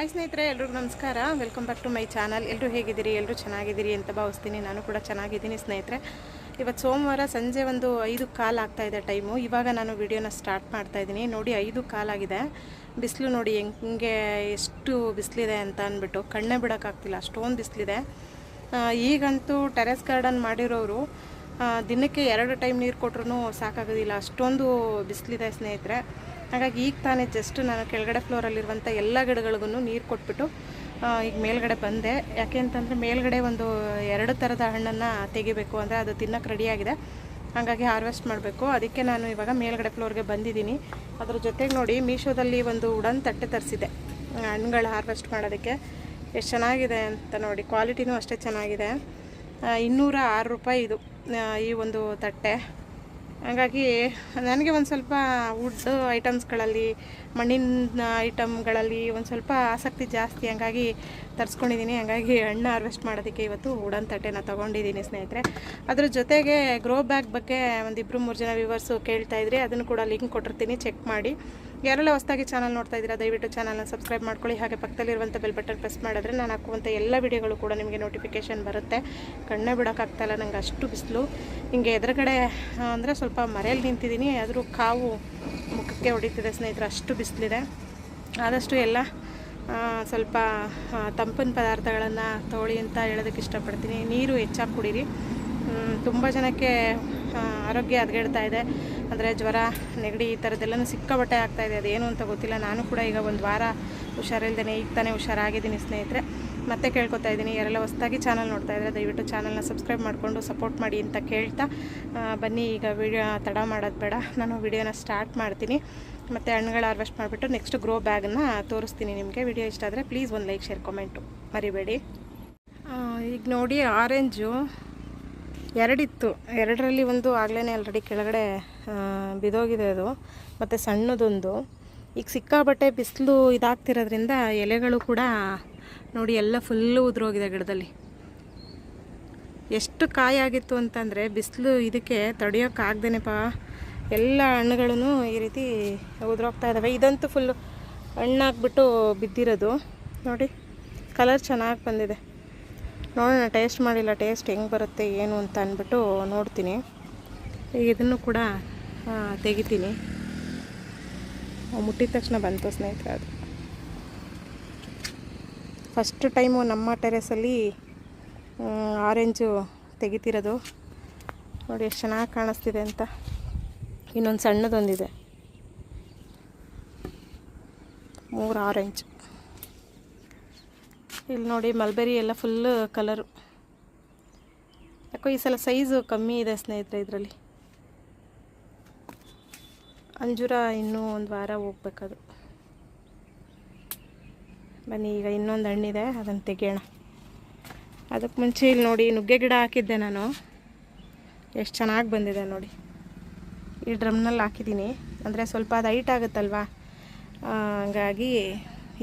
Hi ಸ್ನೇಹಿತರೆ, ಎಲ್ರಿಗೂ ನಮಸ್ಕಾರ. Welcome back to my channel. ಎಲ್ಲರೂ ಹೇಗಿದ್ದೀರಿ? ಎಲ್ಲರೂ ಚೆನ್ನಾಗಿದ್ದೀರಿ ಅಂತ ಭಾವಿಸ್ತೀನಿ. ನಾನು ಕೂಡ ಚೆನ್ನಾಗಿದ್ದೀನಿ ಸ್ನೇಹಿತರೆ. ಇವತ್ತು ಸೋಮವಾರ ಸಂಜೆ ಒಂದು 5:15 ಆಗ್ತಾಯಿದೆ ಟೈಮು. ಇವಾಗ ನಾನು ವಿಡಿಯೋನ ಸ್ಟಾರ್ಟ್ ಮಾಡ್ತಾಯಿದ್ದೀನಿ. ನೋಡಿ 5:15 ಆಗಿದೆ. ಬಿಸಿಲು ನೋಡಿ ಹೆಂಗೆ ಎಷ್ಟು ಬಿಸಿಲಿದೆ ಅಂತ ಅಂದ್ಬಿಟ್ಟು ಕಣ್ಣೇ ಬಿಡೋಕ್ಕಾಗ್ತಿಲ್ಲ, ಅಷ್ಟೊಂದು ಬಿಸಿಲಿದೆ. ಈಗಂತೂ ಟೆರೆಸ್ ಗಾರ್ಡನ್ ಮಾಡಿರೋರು ದಿನಕ್ಕೆ 2 ಟೈಮ್ ನೀರು ಕೊಟ್ರೂ ಸಾಕಾಗೋದಿಲ್ಲ, ಅಷ್ಟೊಂದು ಬಿಸಿಲಿದೆ ಸ್ನೇಹಿತರೆ. ಹಾಗಾಗಿ ಈಗ ತಾನೇ ಜಸ್ಟ್ ನಾನು ಕೆಳಗಡೆ ಫ್ಲೋರಲ್ಲಿರುವಂಥ ಎಲ್ಲ ಗಿಡಗಳಿಗೂ ನೀರು ಕೊಟ್ಬಿಟ್ಟು ಈಗ ಮೇಲ್ಗಡೆ ಬಂದೆ. ಯಾಕೆ ಅಂತಂದರೆ ಮೇಲ್ಗಡೆ ಒಂದು 2 ಥರದ ಹಣ್ಣನ್ನು ತೆಗಿಬೇಕು, ಅಂದರೆ ಅದು ತಿನ್ನೋಕ್ಕೆ ರೆಡಿಯಾಗಿದೆ. ಹಾಗಾಗಿ ಹಾರ್ವೆಸ್ಟ್ ಮಾಡಬೇಕು. ಅದಕ್ಕೆ ನಾನು ಇವಾಗ ಮೇಲ್ಗಡೆ ಫ್ಲೋರ್ಗೆ ಬಂದಿದ್ದೀನಿ. ಅದ್ರ ಜೊತೆಗೆ ನೋಡಿ, ಮೀಶೋದಲ್ಲಿ ಒಂದು ವುಡನ್ ತಟ್ಟೆ ತರಿಸಿದೆ ಹಣ್ಣುಗಳು ಹಾರ್ವೆಸ್ಟ್ ಮಾಡೋದಕ್ಕೆ. ಎಷ್ಟು ಚೆನ್ನಾಗಿದೆ ಅಂತ ನೋಡಿ, ಕ್ವಾಲಿಟಿನೂ ಅಷ್ಟೇ ಚೆನ್ನಾಗಿದೆ. 206 ರೂಪಾಯಿ ಇದು ಈ ಒಂದು ತಟ್ಟೆ. ಹಾಗಾಗಿ ನನಗೆ ಒಂದು ಸ್ವಲ್ಪ ವುಡ್ ಐಟಮ್ಸ್ಗಳಲ್ಲಿ, ಮಣ್ಣಿನ ಐಟಮ್ಗಳಲ್ಲಿ ಒಂದು ಸ್ವಲ್ಪ ಆಸಕ್ತಿ ಜಾಸ್ತಿ. ಹಂಗಾಗಿ ತರಿಸ್ಕೊಂಡಿದ್ದೀನಿ. ಹಾಗಾಗಿ ಹಣ್ಣು ಹಾರ್ವೆಸ್ಟ್ ಮಾಡೋದಕ್ಕೆ ಇವತ್ತು ವುಡನ್ ತಟ್ಟೆನ ತೊಗೊಂಡಿದ್ದೀನಿ ಸ್ನೇಹಿತರೆ. ಅದ್ರ ಜೊತೆಗೆ ಗ್ರೋ ಬ್ಯಾಗ್ ಬಗ್ಗೆ ಒಂದು 2-3 ಜನ ವ್ಯೂವರ್ಸು ಕೇಳ್ತಾಯಿದ್ರಿ. ಅದನ್ನು ಕೂಡ ಲಿಂಕ್ ಕೊಟ್ಟಿರ್ತೀನಿ, ಚೆಕ್ ಮಾಡಿ. ಯಾರೆಲ್ಲ ಹೊಸದಾಗಿ ಚಾನಲ್ ನೋಡ್ತಾ ಇದ್ದೀರಾ ದಯವಿಟ್ಟು ಚಾನಲ್ನ ಸಬ್ಸ್ಕ್ರೈಬ್ ಮಾಡ್ಕೊಳ್ಳಿ. ಹಾಗೆ ಪಕ್ಕದಲ್ಲಿರುವಂಥ ಬೆಲ್ ಬಟನ್ ಪ್ರೆಸ್ ಮಾಡಿದ್ರೆ ನಾನು ಹಾಕುವಂಥ ಎಲ್ಲ ವಿಡಿಯೋಗಳು ಕೂಡ ನಿಮಗೆ ನೋಟಿಫಿಕೇಷನ್ ಬರುತ್ತೆ. ಕಣ್ಣೇ ಬಿಡೋಕ್ಕಾಗ್ತಾಯಿಲ್ಲ, ನಂಗೆ ಅಷ್ಟು ಬಿಸಿಲು. ಹಿಂಗೆ ಎದುರುಗಡೆ ಅಂದರೆ ಸ್ವಲ್ಪ ಮರೆಯಲ್ಲಿ ನಿಂತಿದ್ದೀನಿ, ಆದರೂ ಕಾವು ಮುಖಕ್ಕೆ ಹೊಡಿತಿದೆ ಸ್ನೇಹಿತರೆ, ಅಷ್ಟು ಬಿಸಿಲಿದೆ. ಆದಷ್ಟು ಎಲ್ಲ ಸ್ವಲ್ಪ ತಂಪಿನ ಪದಾರ್ಥಗಳನ್ನು ತೊಗೊಳ್ಳಿ ಅಂತ ಹೇಳೋದಕ್ಕೆ ಇಷ್ಟಪಡ್ತೀನಿ. ನೀರು ಹೆಚ್ಚಾಗಿ ಕುಡೀರಿ. ತುಂಬ ಜನಕ್ಕೆ ಆರೋಗ್ಯ ಹದಗೆಡ್ತಾ ಇದೆ, ಅಂದರೆ ಜ್ವರ, ನೆಗಡಿ ಈ ಥರದ್ದೆಲ್ಲನೂ ಸಿಕ್ಕಾಬಟ್ಟೆ ಆಗ್ತಾಯಿದೆ. ಅದೇನು ಅಂತ ಗೊತ್ತಿಲ್ಲ. ನಾನು ಕೂಡ ಈಗ ಒಂದು ವಾರ ಹುಷಾರಿಲ್ದೇ ಈಗ ತಾನೇ ಹುಷಾರಾಗಿದ್ದೀನಿ ಸ್ನೇಹಿತರೆ. ಮತ್ತೆ ಕೇಳ್ಕೊತಾ ಇದ್ದೀನಿ, ಯಾರೆಲ್ಲ ಹೊಸದಾಗಿ ಚಾನಲ್ ನೋಡ್ತಾ ಇದ್ದರೆ ದಯವಿಟ್ಟು ಚಾನಲ್ನ ಸಬ್ಸ್ಕ್ರೈಬ್ ಮಾಡಿಕೊಂಡು ಸಪೋರ್ಟ್ ಮಾಡಿ ಅಂತ ಕೇಳ್ತಾ ಬನ್ನಿ. ಈಗ ವಿಡಿಯೋ ತಡ ಮಾಡೋದು ಬೇಡ, ನಾನು ವಿಡಿಯೋನ ಸ್ಟಾರ್ಟ್ ಮಾಡ್ತೀನಿ. ಮತ್ತು ಹಣ್ಣುಗಳು ಹಾರ್ವೆಸ್ಟ್ ಮಾಡಿಬಿಟ್ಟು ನೆಕ್ಸ್ಟ್ ಗ್ರೋ ಬ್ಯಾಗನ್ನು ತೋರಿಸ್ತೀನಿ ನಿಮಗೆ. ವಿಡಿಯೋ ಇಷ್ಟ ಆದರೆ ಪ್ಲೀಸ್ ಒಂದು ಲೈಕ್, ಶೇರ್, ಕಮೆಂಟು ಮರಿಬೇಡಿ. ಈಗ ನೋಡಿ, ಆರೆಂಜು 2 ಇತ್ತು. 2ರಲ್ಲಿ ಒಂದು ಆಗಲೇ ಆಲ್ರೆಡಿ ಕೆಳಗಡೆ ಬಿದೋಗಿದೆ ಅದು, ಮತ್ತು ಸಣ್ಣದೊಂದು. ಈಗ ಸಿಕ್ಕಾಬಟ್ಟೆ ಬಿಸಿಲು ಇದಾಗ್ತಿರೋದ್ರಿಂದ ಎಲೆಗಳು ಕೂಡ ನೋಡಿ ಎಲ್ಲ ಫುಲ್ಲು ಉದುರೋಗಿದೆ ಗಿಡದಲ್ಲಿ. ಎಷ್ಟು ಕಾಯಾಗಿತ್ತು ಅಂತಂದರೆ ಬಿಸಿಲು ಇದಕ್ಕೆ ತಡೆಯೋಕ್ಕಾಗ್ದೇನೆಪ್ಪ ಎಲ್ಲ ಹಣ್ಣುಗಳೂ ಈ ರೀತಿ ಉದುರೋಗ್ತಾ ಇದ್ದಾವೆ. ಇದಂತೂ ಫುಲ್ಲು ಹಣ್ಣಾಗ್ಬಿಟ್ಟು ಬಿದ್ದಿರೋದು ನೋಡಿ. ಕಲರ್ ಚೆನ್ನಾಗಿ ಬಂದಿದೆ. ನೋಡೋಣ, ಟೇಸ್ಟ್ ಮಾಡಿಲ್ಲ, ಟೇಸ್ಟ್ ಹೆಂಗೆ ಬರುತ್ತೆ ಏನು ಅಂತ ಅಂದ್ಬಿಟ್ಟು ನೋಡ್ತೀನಿ. ಈಗ ಇದನ್ನು ಕೂಡ ತೆಗಿತೀನಿ. ಮುಟ್ಟಿದ ತಕ್ಷಣ ಬಂತು ಸ್ನೇಹಿತರೆ. ಅದು ಫಸ್ಟ್ ಟೈಮು ನಮ್ಮ ಟೆರೆಸಲ್ಲಿ ಆರೆಂಜು ತೆಗಿತಿರೋದು. ನೋಡಿ ಎಷ್ಟು ಚೆನ್ನಾಗಿ ಕಾಣಿಸ್ತಿದೆ ಅಂತ. ಇನ್ನೊಂದು ಸಣ್ಣದೊಂದಿದೆ. 3 ಆರೆಂಜ್. ಇಲ್ಲಿ ನೋಡಿ ಮಲ್ಬೆರಿ ಎಲ್ಲ ಫುಲ್ಲು ಕಲರು. ಯಾಕೋ ಈ ಸಲ ಸೈಜು ಕಮ್ಮಿ ಇದೆ ಸ್ನೇಹಿತರೆ ಇದರಲ್ಲಿ. ಅಂಜೂರ ಇನ್ನೂ ಒಂದು ವಾರ ಹೋಗ್ಬೇಕದು. ಬನ್ನಿ, ಈಗ ಇನ್ನೊಂದು ಹಣ್ಣಿದೆ, ಅದನ್ನು ತೆಗೆಯೋಣ. ಅದಕ್ಕೆ ಮುಂಚೆ ಇಲ್ಲಿ ನೋಡಿ ನುಗ್ಗೆ ಗಿಡ ಹಾಕಿದ್ದೆ ನಾನು, ಎಷ್ಟು ಚೆನ್ನಾಗಿ ಬಂದಿದೆ ನೋಡಿ. ಈ ಡ್ರಮ್ನಲ್ಲಿ ಹಾಕಿದ್ದೀನಿ, ಅಂದರೆ ಸ್ವಲ್ಪ ಅದು ಹೈಟ್ ಆಗುತ್ತಲ್ವ, ಹಂಗಾಗಿ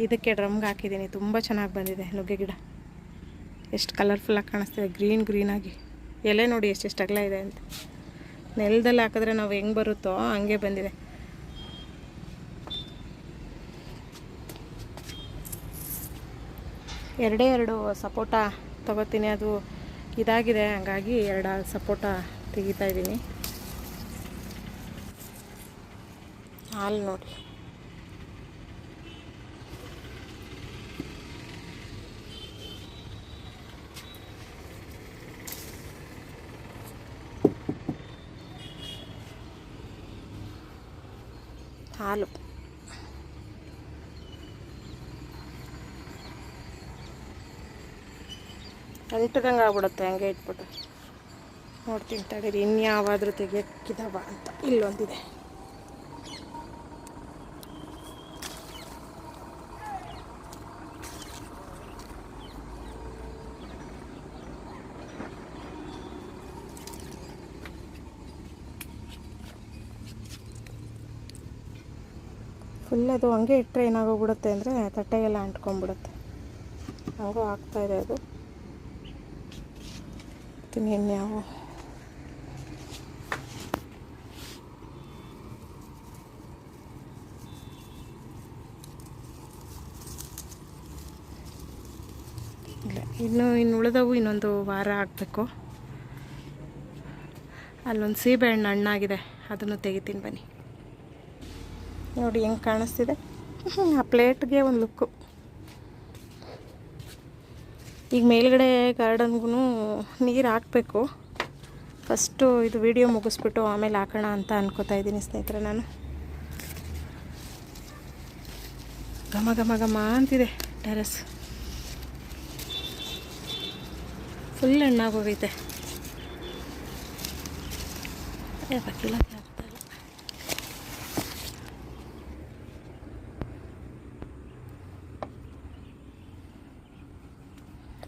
ಇದಕ್ಕೆ ಡ್ರಮ್ಗೆ ಹಾಕಿದ್ದೀನಿ. ತುಂಬ ಚೆನ್ನಾಗಿ ಬಂದಿದೆ ನುಗ್ಗೆ ಗಿಡ. ಎಷ್ಟು ಕಲರ್ಫುಲ್ಲಾಗಿ ಕಾಣಿಸ್ತಿದೆ, ಗ್ರೀನಾಗಿ. ಎಲೆ ನೋಡಿ ಎಷ್ಟೆಷ್ಟು ಅಗಲ ಇದೆ ಅಂತ. ನೆಲದಲ್ಲಿ ಹಾಕಿದ್ರೆ ನಾವು ಹೆಂಗೆ ಬರುತ್ತೋ ಹಂಗೆ ಬಂದಿದೆ. ಎರಡು ಸಪೋಟ ತೊಗೋತೀನಿ, ಅದು ಇದಾಗಿದೆ. ಹಂಗಾಗಿ 2 ಸಪೋಟ ತೆಗಿತಾಯಿದ್ದೀನಿ. ಹಾಲು ನೋಡಿ, ಹಾಲು. ಅಂಟದಂಗೆ ಆಗ್ಬಿಡುತ್ತೆ ಹಂಗೆ ಇಟ್ಬಿಟ್ಟು. ನೋಡ್ತೀನಿ ತಡೀರಿ, ಇನ್ಯಾವಾದರೂ ತೆಗಿಯೋಕ್ಕಿದಾವ ಅಂತ. ಇಲ್ಲೊಂದಿದೆ. ಫುಲ್ ಅದು ಹಂಗೆ ಇಟ್ಟರೆ ಏನಾಗೋಗ್ಬಿಡುತ್ತೆ ಅಂದರೆ ತಟ್ಟೆಗೆಲ್ಲ ಅಂಟ್ಕೊಂಡ್ಬಿಡುತ್ತೆ. ಹಂಗೂ ಆಗ್ತಾಯಿದೆ ಅದು. ಇನ್ಯಾವು ಇನ್ನು ಉಳಿದವು ಇನ್ನೊಂದು ವಾರ ಆಗಬೇಕು. ಅಲ್ಲೊಂದು ಸೀಬೆಹಣ್ಣು ಹಣ್ಣಾಗಿದೆ, ಅದನ್ನು ತೆಗಿತೀನಿ ಬನ್ನಿ. ನೋಡಿ ಹೆಂಗೆ ಕಾಣಿಸ್ತಿದೆ. ಆ ಪ್ಲೇಟ್ಗೆ ಒಂದು ಲುಕ್ಕು. ಈಗ ಮೇಲ್ಗಡೆ ಗಾರ್ಡನ್ಗೂ ನೀರು ಹಾಕಬೇಕು. ಫಸ್ಟು ಇದು ವಿಡಿಯೋ ಮುಗಿಸ್ಬಿಟ್ಟು ಆಮೇಲೆ ಹಾಕೋಣ ಅಂತ ಅನ್ಕೋತಾ ಇದ್ದೀನಿ ಸ್ನೇಹಿತರೆ. ನಾನು ಘಮ ಘಮ ಘಮ ಅಂತಿದೆ. Terrace full ಹಣ್ಣಾಗೋಗೈತೆ. ಕೀಳಕ್ಕೆ ಆಗ್ತಾಯಿಲ್ಲ.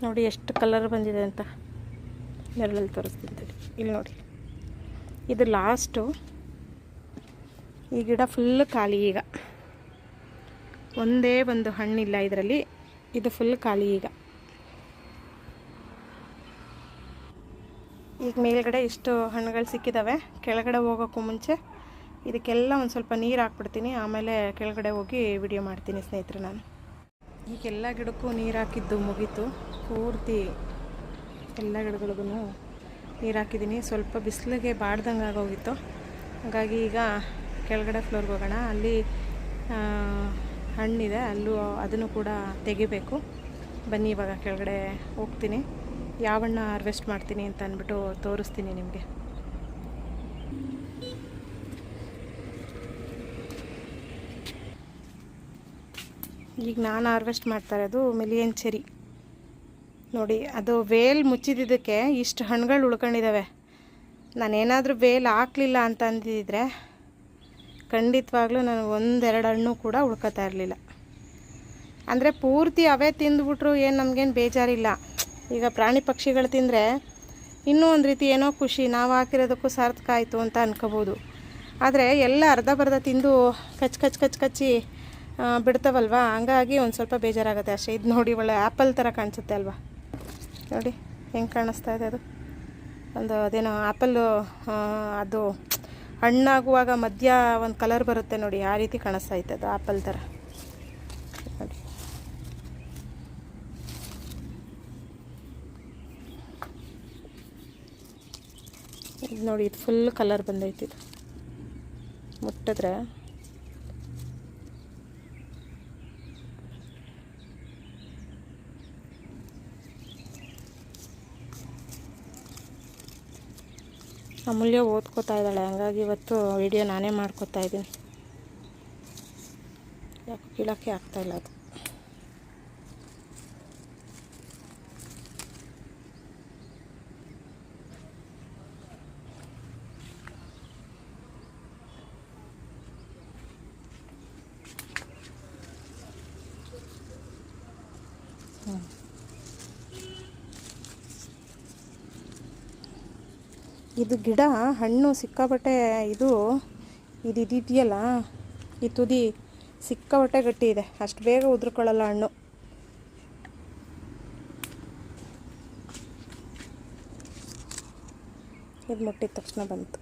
ನೋಡಿ ಎಷ್ಟು ಕಲರ್ ಬಂದಿದೆ ಅಂತ ನೆರಳಲ್ಲಿ ತೋರಿಸ್ತೀನಿ. ಇಲ್ಲಿ ನೋಡಿ, ಇದು ಲಾಸ್ಟು. ಈ ಗಿಡ ಫುಲ್ ಖಾಲಿ. ಈಗ ಒಂದೇ ಒಂದು ಹಣ್ಣಿಲ್ಲ ಇದರಲ್ಲಿ. ಇದು ಫುಲ್ ಖಾಲಿ. ಈಗ ಮೇಲ್ಗಡೆ ಇಷ್ಟು ಹಣ್ಣುಗಳು ಸಿಕ್ಕಿದ್ದಾವೆ. ಕೆಳಗಡೆ ಹೋಗೋಕ್ಕೂ ಮುಂಚೆ ಇದಕ್ಕೆಲ್ಲ ಒಂದು ಸ್ವಲ್ಪ ನೀರು ಹಾಕ್ಬಿಡ್ತೀನಿ. ಆಮೇಲೆ ಕೆಳಗಡೆ ಹೋಗಿ ವಿಡಿಯೋ ಮಾಡ್ತೀನಿ ಸ್ನೇಹಿತರೆ. ನಾನು ಈಗೆಲ್ಲ ಗಿಡಕ್ಕೂ ನೀರು ಹಾಕಿದ್ದು ಮುಗೀತು. ಪೂರ್ತಿ ಎಲ್ಲ ಗಿಡಗಳಿಗೂ ನೀರು ಹಾಕಿದ್ದೀನಿ. ಸ್ವಲ್ಪ ಬಿಸಿಲಿಗೆ ಬಾಡ್ದಂಗೆ ಆಗೋಗಿತ್ತು. ಹಾಗಾಗಿ ಈಗ ಕೆಳಗಡೆ ಫ್ಲೋರ್ಗೆ ಹೋಗೋಣ. ಅಲ್ಲಿ ಹಣ್ಣಿದೆ, ಅದನ್ನು ಕೂಡ ತೆಗಿಬೇಕು. ಬನ್ನಿ ಇವಾಗ ಕೆಳಗಡೆ ಹೋಗ್ತೀನಿ. ಯಾವ ಹಣ್ಣು ಹಾರ್ವೆಸ್ಟ್ ಮಾಡ್ತೀನಿ ಅಂತ ಅಂದ್ಬಿಟ್ಟು ತೋರಿಸ್ತೀನಿ ನಿಮಗೆ. ಈಗ ನಾನು ಹಾರ್ವೆಸ್ಟ್ ಮಾಡ್ತಾ ಇರೋದು ಮಿಲಿಯನ್ ಚೆರಿ. ನೋಡಿ, ಅದು ವೇಲ್ ಮುಚ್ಚಿದ್ದಕ್ಕೆ ಇಷ್ಟು ಹಣ್ಣುಗಳು ಉಳ್ಕೊಂಡಿದ್ದಾವೆ. ನಾನೇನಾದರೂ ವೇಲ್ ಹಾಕಲಿಲ್ಲ ಅಂತ ಅಂದಿದ್ದರೆ ಖಂಡಿತವಾಗ್ಲೂ ನನಗೆ ಒಂದೆರಡು ಹಣ್ಣು ಕೂಡ ಉಳ್ಕೊತಾ ಇರಲಿಲ್ಲ. ಅಂದರೆ ಪೂರ್ತಿ ಅವೇ ತಿಂದುಬಿಟ್ರು ಏನು ನಮಗೇನು ಬೇಜಾರಿಲ್ಲ. ಈಗ ಪ್ರಾಣಿ ಪಕ್ಷಿಗಳು ತಿಂದರೆ ಇನ್ನೂ ಒಂದು ರೀತಿ ಏನೋ ಖುಷಿ, ನಾವು ಹಾಕಿರೋದಕ್ಕೂ ಸಾರ್ಥಕ ಆಯಿತು ಅಂತ ಅನ್ಕೋಬೋದು. ಆದರೆ ಎಲ್ಲ ಅರ್ಧ ಬರ್ಧ ತಿಂದು ಕಚ್ಚಿ ಬಿಡ್ತಾವಲ್ವ, ಹಂಗಾಗಿ ಒಂದು ಸ್ವಲ್ಪ ಬೇಜಾರಾಗುತ್ತೆ ಅಷ್ಟೇ. ಇದು ನೋಡಿ, ಒಳ್ಳೆ ಆ್ಯಪಲ್ ಥರ ಕಾಣಿಸುತ್ತೆ ಅಲ್ವಾ? ನೋಡಿ ಹೆಂಗೆ ಕಾಣಿಸ್ತಾ ಇದೆ. ಅದು ಒಂದು ಅದೇನೋ ಆ್ಯಪಲ್ಲು, ಅದು ಹಣ್ಣಾಗುವಾಗ ಮಧ್ಯ ಒಂದು ಕಲರ್ ಬರುತ್ತೆ ನೋಡಿ, ಆ ರೀತಿ ಕಾಣಿಸ್ತಾ ಇತ್ತು. ಅದು ಆ್ಯಪಲ್ ಥರ ನೋಡಿ. ಇದು ನೋಡಿ, ಇದು ಫುಲ್ ಕಲರ್ ಬಂದೈತಿ. ಇದು ಮುಟ್ಟಿದ್ರೆ ಅಮೂಲ್ಯ ಓದ್ಕೋತಾ ಇದ್ದಾಳೆ, ಹಂಗಾಗಿ ಇವತ್ತು ವಿಡಿಯೋ ನಾನೇ ಮಾಡ್ಕೋತಾ ಇದ್ದೀನಿ. ಯಾಕೆ ಕೀಳಕ್ಕೆ ಆಗ್ತಾಯಿಲ್ಲ ಅದು. ಇದು ಗಿಡ ಹಣ್ಣು ಸಿಕ್ಕಾಬಟ್ಟೆ ಇದೆಯಲ್ಲ, ಈ ತುದಿ ಸಿಕ್ಕಾಬಟ್ಟೆ ಗಟ್ಟಿ ಇದೆ. ಅಷ್ಟು ಬೇಗ ಉದುರ್ಕೊಳ್ಳಲ್ಲ ಹಣ್ಣು. ಇದು ಮುಟ್ಟಿದ ತಕ್ಷಣ ಬಂತು.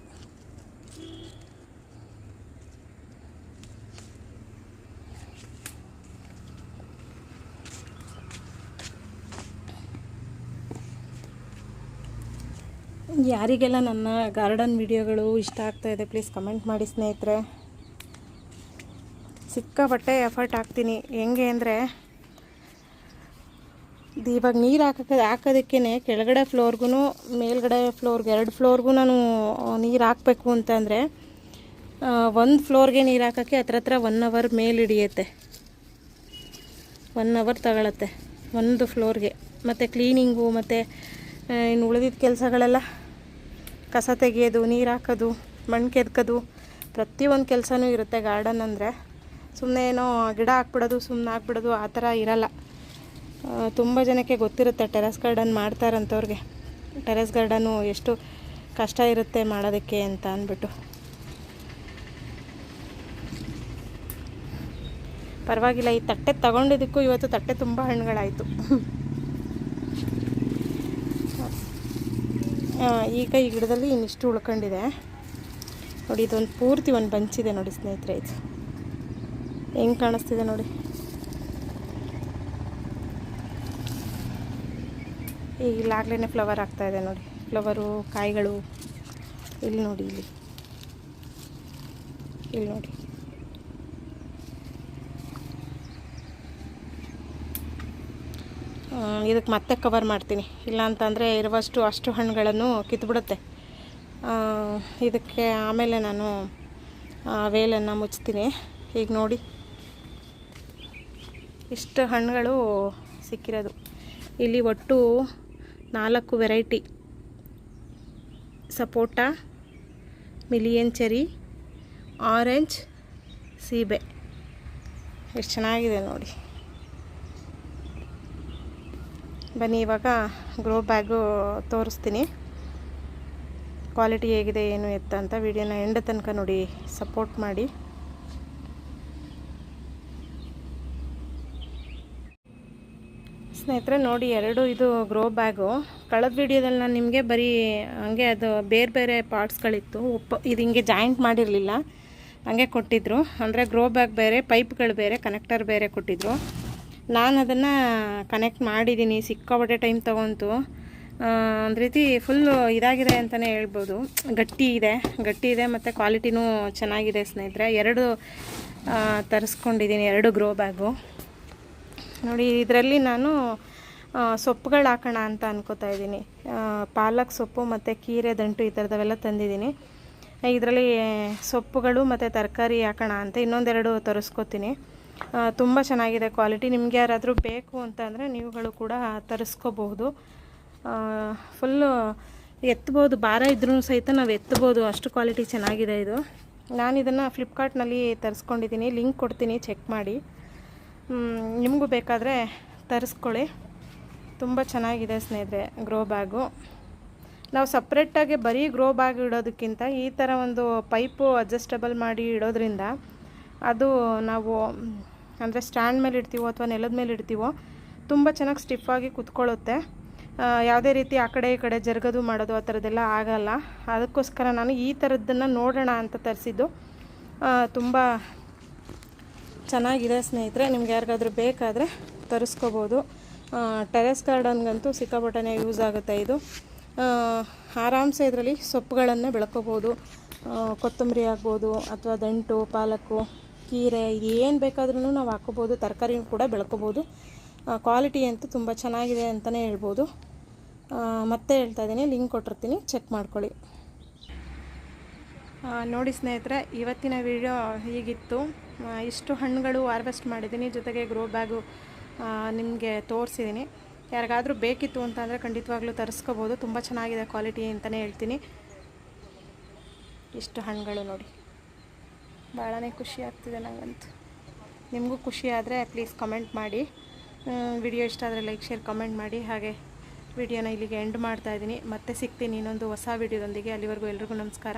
ಯಾರಿಗೆಲ್ಲ ನನ್ನ ಗಾರ್ಡನ್ ವಿಡಿಯೋಗಳು ಇಷ್ಟ ಆಗ್ತಾಯಿದೆ ಪ್ಲೀಸ್ ಕಮೆಂಟ್ ಮಾಡಿ ಸ್ನೇಹಿತರೆ. ಸಿಕ್ಕಾಪಟ್ಟೆ ಎಫರ್ಟ್ ಹಾಕ್ತೀನಿ. ಹೆಂಗೆ ಅಂದರೆ, ಇವಾಗ ನೀರು ಹಾಕೋದಕ್ಕೇ ಕೆಳಗಡೆ ಫ್ಲೋರ್ಗೂ ಮೇಲ್ಗಡೆ ಫ್ಲೋರ್ಗೆ 2 ಫ್ಲೋರ್ಗೂ ನಾನು ನೀರು ಹಾಕಬೇಕು ಅಂತಂದರೆ ಒಂದು ಫ್ಲೋರ್ಗೆ ನೀರು ಹಾಕೋಕ್ಕೆ ಹತ್ರ 1 ಅವರ್ ಮೇಲೆ ಹಿಡಿಯುತ್ತೆ. 1 ಅವರ್ ತಗೊಳತ್ತೆ ಒಂದು ಫ್ಲೋರ್ಗೆ. ಮತ್ತು ಕ್ಲೀನಿಂಗು ಮತ್ತು ಇನ್ನು ಉಳಿದಿದ್ದ ಕೆಲಸಗಳೆಲ್ಲ, ಕಸ ತೆಗೆಯೋದು, ನೀರು ಹಾಕೋದು, ಮಣ್ಣು ಕೆದ್ಕೋದು, ಪ್ರತಿಯೊಂದು ಕೆಲಸನೂ ಇರುತ್ತೆ ಗಾರ್ಡನ್ ಅಂದರೆ. ಸುಮ್ಮನೆ ಏನೋ ಗಿಡ ಹಾಕ್ಬಿಡೋದು, ಸುಮ್ಮನೆ ಹಾಕ್ಬಿಡೋದು ಆ ಥರ ಇರಲ್ಲ. ತುಂಬ ಜನಕ್ಕೆ ಗೊತ್ತಿರುತ್ತೆ ಟೆರೆಸ್ ಗಾರ್ಡನ್ ಮಾಡ್ತಾರಂಥವ್ರಿಗೆ ಟೆರೆಸ್ ಗಾರ್ಡನು ಎಷ್ಟು ಕಷ್ಟ ಇರುತ್ತೆ ಮಾಡೋದಕ್ಕೆ ಅಂತ ಅಂದ್ಬಿಟ್ಟು. ಪರವಾಗಿಲ್ಲ, ಈ ತಟ್ಟೆ ತಗೊಂಡಿದ್ದಕ್ಕೂ ಇವತ್ತು ತಟ್ಟೆ ತುಂಬ ಹಣ್ಣುಗಳಾಯಿತು. ಈಗ ಈ ಗಿಡದಲ್ಲಿ ಇನ್ನಿಷ್ಟು ಉಳ್ಕೊಂಡಿದೆ ನೋಡಿ. ಇದೊಂದು ಪೂರ್ತಿ ಒಂದು ಬಂಚಿದೆ ನೋಡಿ ಸ್ನೇಹಿತರೆ. ಇದು ಹೆಂಗೆ ಕಾಣಿಸ್ತಿದೆ ನೋಡಿ. ಈಗಲಾಗಲೇ ಫ್ಲವರ್ ಆಗ್ತಾಯಿದೆ ನೋಡಿ, ಫ್ಲವರು ಕಾಯಿಗಳು ಇಲ್ಲಿ ನೋಡಿ, ಇಲ್ಲಿ ನೋಡಿ. ಇದಕ್ಕೆ ಮತ್ತೆ ಕವರ್ ಮಾಡ್ತೀನಿ, ಇಲ್ಲ ಅಂತಂದರೆ ಅಷ್ಟು ಹಣ್ಣುಗಳನ್ನು ಕಿತ್ಬಿಡುತ್ತೆ. ಇದಕ್ಕೆ ಆಮೇಲೆ ನಾನು ವೇಲನ್ನು ಮುಚ್ತೀನಿ. ಈಗ ನೋಡಿ ಇಷ್ಟು ಹಣ್ಣುಗಳು ಸಿಕ್ಕಿರೋದು. ಇಲ್ಲಿ ಒಟ್ಟು 4 ವೆರೈಟಿ: ಸಪೋಟ, ಮಿಲಿಯನ್ ಚೆರಿ, ಆರೆಂಜ್, ಸೀಬೆ. ಎಷ್ಟು ಚೆನ್ನಾಗಿದೆ ನೋಡಿ. ಬನ್ನಿ ಇವಾಗ ಗ್ರೋ ಬ್ಯಾಗು ತೋರಿಸ್ತೀನಿ, ಕ್ವಾಲಿಟಿ ಹೇಗಿದೆ ಏನು ಎತ್ತ ಅಂತ. ವಿಡಿಯೋನ ಎಂಡ್ ತನಕ ನೋಡಿ, ಸಪೋರ್ಟ್ ಮಾಡಿ. ಸ್ನೇಹಿತರೆ ನೋಡಿ, ಇದು ಗ್ರೋ ಬ್ಯಾಗು. ಕಳೆದ ವಿಡಿಯೋದಲ್ಲಿ ನಾನು ನಿಮಗೆ ಬರೀ ಹಂಗೆ ಅದು ಬೇರೆ ಪಾರ್ಟ್ಸ್ಗಳಿತ್ತು, ಇದು ಹಿಂಗೆ ಜಾಯಿಂಟ್ ಮಾಡಿರಲಿಲ್ಲ, ಹಂಗೆ ಕೊಟ್ಟಿದ್ದರು. ಅಂದರೆ ಗ್ರೋ ಬ್ಯಾಗ್ ಬೇರೆ, ಪೈಪ್ಗಳು ಬೇರೆ, ಕನೆಕ್ಟರ್ ಬೇರೆ ಕೊಟ್ಟಿದ್ದರು. ನಾನು ಅದನ್ನು ಕನೆಕ್ಟ್ ಮಾಡಿದ್ದೀನಿ. ಸಿಕ್ಕಾಪಟ್ಟೆ ಟೈಮ್ ತೊಗೊಂತು. ಒಂದು ರೀತಿ ಫುಲ್ಲು ಇದಾಗಿದೆ ಅಂತಲೇ ಹೇಳ್ಬೋದು. ಗಟ್ಟಿ ಇದೆ ಮತ್ತು ಕ್ವಾಲಿಟಿನೂ ಚೆನ್ನಾಗಿದೆ ಸ್ನೇಹಿತರೆ. 2 ತರಿಸ್ಕೊಂಡಿದ್ದೀನಿ, 2 ಗ್ರೋ ಬ್ಯಾಗು. ನೋಡಿ, ಇದರಲ್ಲಿ ನಾನು ಸೊಪ್ಪುಗಳು ಹಾಕೋಣ ಅಂತ ಅನ್ಕೋತಾ ಇದ್ದೀನಿ. ಪಾಲಕ್ ಸೊಪ್ಪು ಮತ್ತು ಕೀರೆ ದಂಟು ಈ ಥರದವೆಲ್ಲ ತಂದಿದ್ದೀನಿ. ಇದರಲ್ಲಿ ಸೊಪ್ಪುಗಳು ಮತ್ತು ತರಕಾರಿ ಹಾಕೋಣ ಅಂತ ಇನ್ನೊಂದೆರಡು ತರಿಸ್ಕೊತೀನಿ. ತುಂಬ ಚೆನ್ನಾಗಿದೆ ಕ್ವಾಲಿಟಿ. ನಿಮ್ಗೆ ಯಾರಾದರೂ ಬೇಕು ಅಂತಂದರೆ ನೀವುಗಳು ಕೂಡ ತರಿಸ್ಕೋಬಹುದು. ಫುಲ್ಲು ಎತ್ಬೋದು, ಭಾರ ಇದ್ರೂ ಸಹಿತ ನಾವು ಎತ್ಬೋದು, ಅಷ್ಟು ಕ್ವಾಲಿಟಿ ಚೆನ್ನಾಗಿದೆ ಇದು. ನಾನು ಇದನ್ನು ಫ್ಲಿಪ್ಕಾರ್ಟ್ನಲ್ಲಿ ತರಿಸ್ಕೊಂಡಿದ್ದೀನಿ, ಲಿಂಕ್ ಕೊಡ್ತೀನಿ, ಚೆಕ್ ಮಾಡಿ. ನಿಮಗೂ ಬೇಕಾದರೆ ತರಿಸ್ಕೊಳ್ಳಿ. ತುಂಬ ಚೆನ್ನಾಗಿದೆ ಸ್ನೇಹಿತರೆ ಗ್ರೋ ಬ್ಯಾಗು. ನಾವು ಸಪ್ರೇಟಾಗಿ ಬರೀ ಗ್ರೋ ಬ್ಯಾಗ್ ಇಡೋದಕ್ಕಿಂತ ಈ ಥರ ಒಂದು ಪೈಪು ಅಡ್ಜಸ್ಟಬಲ್ ಮಾಡಿ ಇಡೋದ್ರಿಂದ ಅದು ನಾವು ಅಂದರೆ ಸ್ಟ್ಯಾಂಡ್ ಮೇಲೆ ಇಡ್ತೀವೋ ಅಥವಾ ನೆಲದ ಮೇಲೆ ಇಡ್ತೀವೋ ತುಂಬ ಚೆನ್ನಾಗಿ ಸ್ಟಿಫಾಗಿ ಕುತ್ಕೊಳ್ಳುತ್ತೆ. ಯಾವುದೇ ರೀತಿ ಆ ಕಡೆ ಈ ಕಡೆ ಜರುಗೋದು ಮಾಡೋದು ಆ ಥರದ್ದೆಲ್ಲ ಆಗಲ್ಲ. ಅದಕ್ಕೋಸ್ಕರ ನಾನು ಈ ಥರದ್ದನ್ನು ನೋಡೋಣ ಅಂತ ತರಿಸಿದ್ದು. ತುಂಬ ಚೆನ್ನಾಗಿದೆ ಸ್ನೇಹಿತರೆ. ನಿಮ್ಗೆ ಯಾರಿಗಾದ್ರೂ ಬೇಕಾದರೆ ತರಿಸ್ಕೋಬೋದು. ಟೆರೆಸ್ ಗಾರ್ಡನ್ಗಂತೂ ಸಿಕ್ಕಾಪಟ್ಟೆ ಯೂಸ್ ಆಗುತ್ತೆ ಇದು. ಆರಾಮ್ಸೆ ಇದರಲ್ಲಿ ಸೊಪ್ಪುಗಳನ್ನು ಬೆಳ್ಕೋಬೋದು. ಕೊತ್ತಂಬರಿ ಆಗ್ಬೋದು, ಅಥವಾ ದಂಟು, ಪಾಲಕ್ಕು, ಕೀರೆ, ಏನು ಬೇಕಾದ್ರೂ ನಾವು ಹಾಕೋಬೋದು. ತರಕಾರಿ ಕೂಡ ಬೆಳ್ಕೋಬೋದು. ಕ್ವಾಲಿಟಿ ಅಂತೂ ತುಂಬ ಚೆನ್ನಾಗಿದೆ ಅಂತಲೇ ಹೇಳ್ಬೋದು. ಮತ್ತೆ ಹೇಳ್ತಾ ಇದ್ದೀನಿ, ಲಿಂಕ್ ಕೊಟ್ಟಿರ್ತೀನಿ, ಚೆಕ್ ಮಾಡ್ಕೊಳ್ಳಿ. ನೋಡಿ ಸ್ನೇಹಿತರೆ, ಇವತ್ತಿನ ವಿಡಿಯೋ ಹೀಗಿತ್ತು. ಇಷ್ಟು ಹಣ್ಣುಗಳು ಹಾರ್ವೆಸ್ಟ್ ಮಾಡಿದ್ದೀನಿ, ಜೊತೆಗೆ ಗ್ರೋ ಬ್ಯಾಗು ನಿಮಗೆ ತೋರಿಸಿದ್ದೀನಿ. ಯಾರಿಗಾದರೂ ಬೇಕಿತ್ತು ಅಂತಂದರೆ ಖಂಡಿತವಾಗ್ಲೂ ತರಿಸ್ಕೋಬೋದು. ತುಂಬ ಚೆನ್ನಾಗಿದೆ ಕ್ವಾಲಿಟಿ ಅಂತಲೇ ಹೇಳ್ತೀನಿ. ಇಷ್ಟು ಹಣ್ಣುಗಳು ನೋಡಿ, ಭಾಳನೇ ಖುಷಿ ಆಗ್ತಿದೆ ನನಗಂತೂ. ನಿಮಗೂ ಖುಷಿ ಆದರೆ ಪ್ಲೀಸ್ ಕಮೆಂಟ್ ಮಾಡಿ. ವಿಡಿಯೋ ಇಷ್ಟ ಆದರೆ ಲೈಕ್, ಶೇರ್, ಕಮೆಂಟ್ ಮಾಡಿ. ಹಾಗೆ ವಿಡಿಯೋನ ಇಲ್ಲಿಗೆ ಎಂಡ್ ಮಾಡ್ತಾಯಿದ್ದೀನಿ. ಮತ್ತೆ ಸಿಗ್ತೀನಿ ಇನ್ನೊಂದು ಹೊಸ ವಿಡಿಯೋದೊಂದಿಗೆ. ಅಲ್ಲಿವರೆಗೂ ಎಲ್ರಿಗೂ ನಮಸ್ಕಾರ.